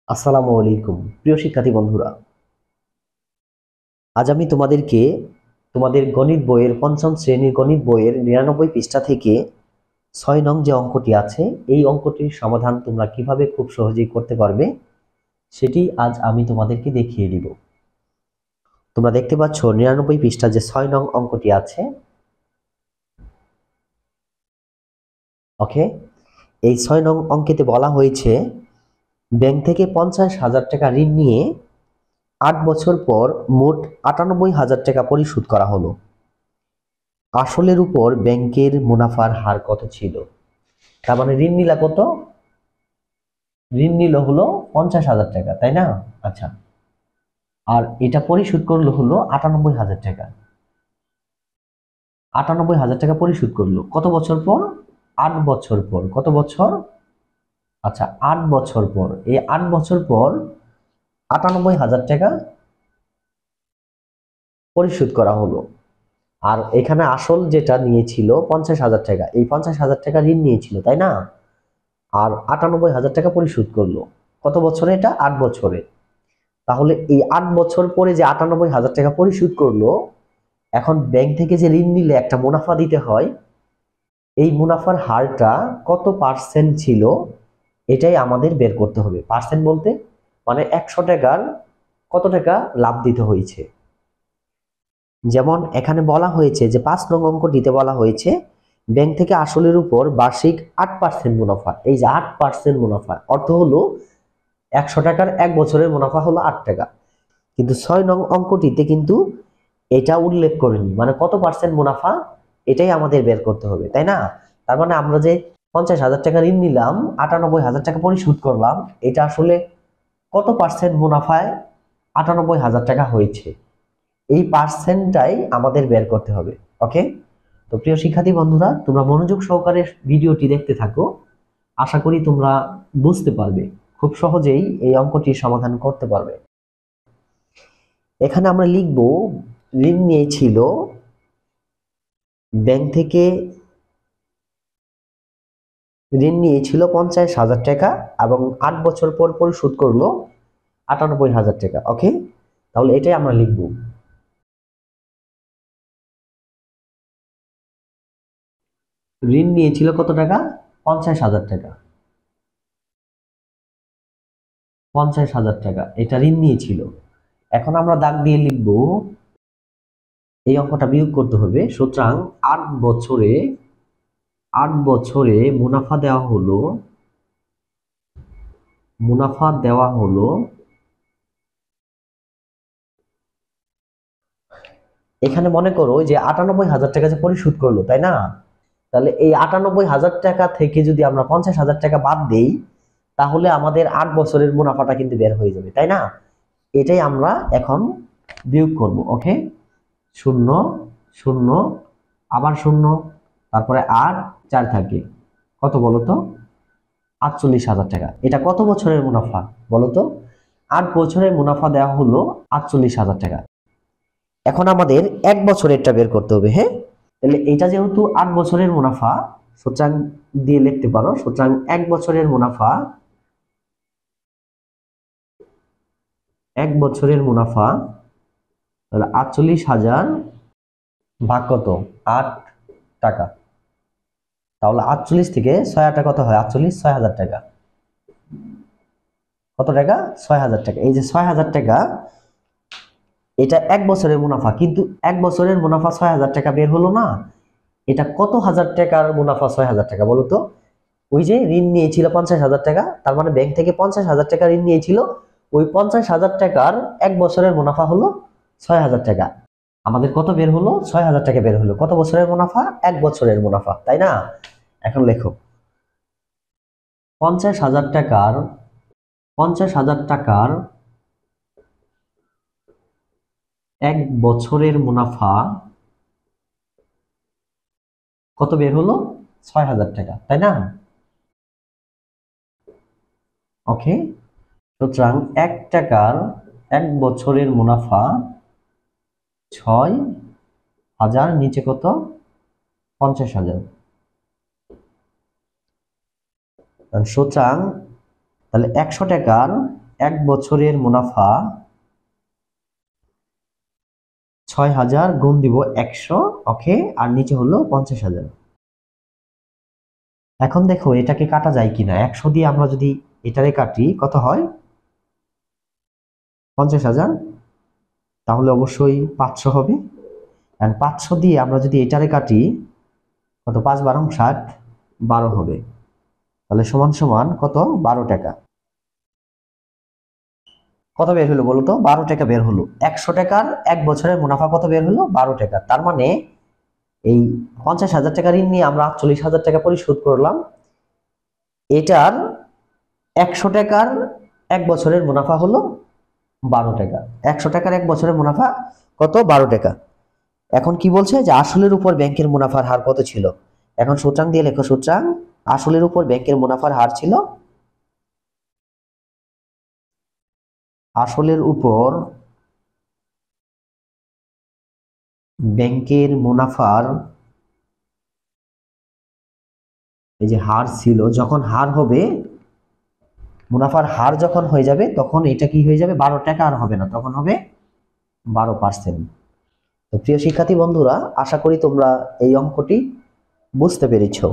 আসসালামু আলাইকুম প্রিয় শিক্ষার্থী বন্ধুরা। আজ আমি তোমাদেরকে তোমাদের গণিত বইয়ের পঞ্চম শ্রেণীর গণিত বইয়ের 99 পৃষ্ঠা থেকে 6 নং যে অঙ্কটি আছে এই অঙ্কটির সমাধান তোমরা কিভাবে খুব সহজেই করতে পারবে সেটি আজ আমি তোমাদেরকে দেখিয়ে দিব। তোমরা দেখতে পাচ্ছ 99 পৃষ্ঠা যে 6 নং অঙ্কটি আছে। ওকে, এই 6 নং অঙ্কেতে বলা হয়েছে ব্যাংক থেকে 50,000 টাকা ঋণ নিয়ে 8 বছর পর মোট 98,000 টাকা পরিশোধ করা হলো। আসলের উপর ব্যাংকের মুনাফার হার কত ছিল? তার মানে ঋণ নিলা কত? ঋণ নিল হলো 50,000 টাকা, তাই না? আচ্ছা, আর এটা পরিশোধ করলো হলো 98,000 টাকা। 98,000 টাকা পরিশোধ করলো কত বছর পর? 8 বছর পর। কত বছর? আচ্ছা, 8 বছর পর। এই 8 বছর পর 98,000 টাকা পরিশোধ করা হলো। আর এখানে আসল যেটা নিয়েছিল 50,000 টাকা, এই 50,000 টাকা ঋণ নিয়েছিল, তাই না? আর 98,000 টাকা পরিশোধ করলো কত বছরে? এটা 8 বছরে। তাহলে এই 8 বছর পরে যে 98,000 টাকা পরিশোধ করলো, এখন ব্যাংক থেকে যে ঋণ নিলে একটা মুনাফা দিতে হয়, এই মুনাফার হারটা কত পার্সেন্ট ছিল এটাই আমাদের বের করতে হবে। পার্সেন্ট বলতে মানে 100 টাকার কত টাকা লাভ দিতে হয়েছে। যেমন এখানে বলা হয়েছে যে 5 নং অঙ্কটিতে বলা হয়েছে ব্যাংক থেকে আসলের উপর বার্ষিক 8% মুনাফা। এই যে 8% মুনাফা অর্থ হলো 100 টাকার 1 বছরের মুনাফা হলো 8 টাকা। কিন্তু 6 নং অঙ্কটিতে কিন্তু এটা উল্লেখ করেনি, মানে কত পার্সেন্ট মুনাফা এটাই আমাদের বের করতে হবে, তাই না? তার মানে আমরা যে 50,000 টাকা ঋণ নিলাম, 98,000 টাকা পরিশোধ করলাম, এটা আসলে কত পার্সেন্ট মুনাফায় 98,000 টাকা হয়েছে, এই পার্সেন্টটাই আমাদের বের করতে হবে। ওকে, তো প্রিয় শিক্ষার্থী বন্ধুরা, তোমরা মনোযোগ সহকারে ভিডিওটি দেখতে থাকো। আশা করি তোমরা বুঝতে পারবে, খুব সহজেই এই অঙ্কটির সমাধান করতে পারবে। এখানে আমরা লিখব ঋণ নিয়েছিল ব্যাংক থেকে, ঋণ নিয়েছিল 50,000 টাকা এবং 8 বছর পর পরিশোধ করলো 98,000 টাকা। ওকে, তাহলে এটাই আমরা লিখব। ঋণ নিয়েছিল কত টাকা? 50,000 টাকা। 50,000 টাকা এটা ঋণ নিয়েছিল। এখন আমরা দাগ দিয়ে লিখব, এই অঙ্কটা বিয়োগ করতে হবে। সুতরাং 8 বছরে মুনাফা দেওয়া হলো, এখানে মনে করো যে 98,000 টাকা যে পরিশোধ করলো, তাই না? তাহলে এই 98,000 টাকা থেকে যদি আমরা 50,000 টাকা বাদ দেই, তাহলে আমাদের 8 বছরের মুনাফাটা কিন্তু বের হয়ে যাবে, তাই না? এটাই আমরা এখন বিয়োগ করব। ওকে, 0 0 আবার 0, তারপরে 8 4 থাকে, কত বলো তো? 48,000 টাকা। এটা কত বছরের মুনাফা বলো তো? 8 বছরের মুনাফা দেওয়া হলো 48,000 টাকা। এখন আমাদের 1 বছরেরটা বের করতে হবে। হ্যাঁ, তাহলে এটা যেহেতু 8 বছরের মুনাফা, সুতরাং দিয়ে লিখতে পারো, সুতরাং 1 বছরের মুনাফা, 1 বছরের মুনাফা তাহলে 48,000 ভাগ কত? 8 টাকা। তাহলে 48 থেকে 6 টাকা কত হয়? 48 6,000 টাকা। কত টাকা? 6,000 টাকা। এই যে 6,000 টাকা, এটা 1 বছরের মুনাফা, কিন্তু 1 বছরের মুনাফা 6,000 টাকা বের হলো না। এটা কত হাজার টাকার মুনাফা? 6,000 টাকা। বলো তো, ওই যে ঋণ নিয়েছিল 50,000 টাকা, তার মানে ব্যাংক থেকে 50,000 টাকা ঋণ নিয়েছিল, ওই 50,000 টাকার 1 বছরের মুনাফা হলো 6,000 টাকা। আমাদের কত বের হলো? 6,000 টাকা বের হলো। কত বছরের মুনাফা? 1 বছরের মুনাফা, তাই না? এখন লেখো 50,000 টাকার 1 বছরের মুনাফা কত বের হলো? 6,000 টাকা, তাই না? ওকে, সুতরাং 1 টাকার 1 বছরের মুনাফা 6,000, নিচে কত? 50,000। সুতরাং তাহলে 100 টাকার এক বছরের মুনাফা ৬,০০০ গুণ দিব ১০০, ওকে, আর নিচে হলো ৫০,০০০। এখন দেখো এটাকে কাটা যায় কিনা। ১০০ দিয়ে আমরা যদি এটারে কাটি কত হয়? ৫০,০০০। তাহলে অবশ্যই ৫০০ হবে। আর ৫০০ দিয়ে আমরা যদি এটারে কাটি কত? ৫ বারং ৬০, ১২ হবে। তাহলে সমান সমান কত? ১২ টাকা। কত বের হলো বলো তো? ১২ টাকা বের হলো। ১০০ টাকার এক বছরের মুনাফা কত বের হলো? ১২ টাকা। তার মানে এই ৫০,০০০ টাকা ঋণ নিয়ে আমরা ৪৮,০০০ টাকা পরিশোধ করলাম। এটার ১০০ টাকার এক বছরের মুনাফা হলো ১২ টাকা। ১০০ টাকার এক বছরের মুনাফা কত? ১২ টাকা। এখন কি বলছে যে আসলের উপর ব্যাংকের মুনাফার হার কত ছিল? এখন সূত্রাং দিয়ে লেখো। সূত্রাং, আসলের উপর ব্যাংকের মুনাফার হার ছিল, আসলের উপর ব্যাংকের মুনাফার এই যে হার ছিল, যখন হার হবে, মুনাফার হার যখন হয়ে যাবে তখন এটা কি হয়ে যাবে? ১২ টাকা আর হবে না, তখন হবে ১২%। তো প্রিয় শিক্ষার্থী বন্ধুরা, আশা করি তোমরা এই অঙ্কটি বুঝতে পেরেছো।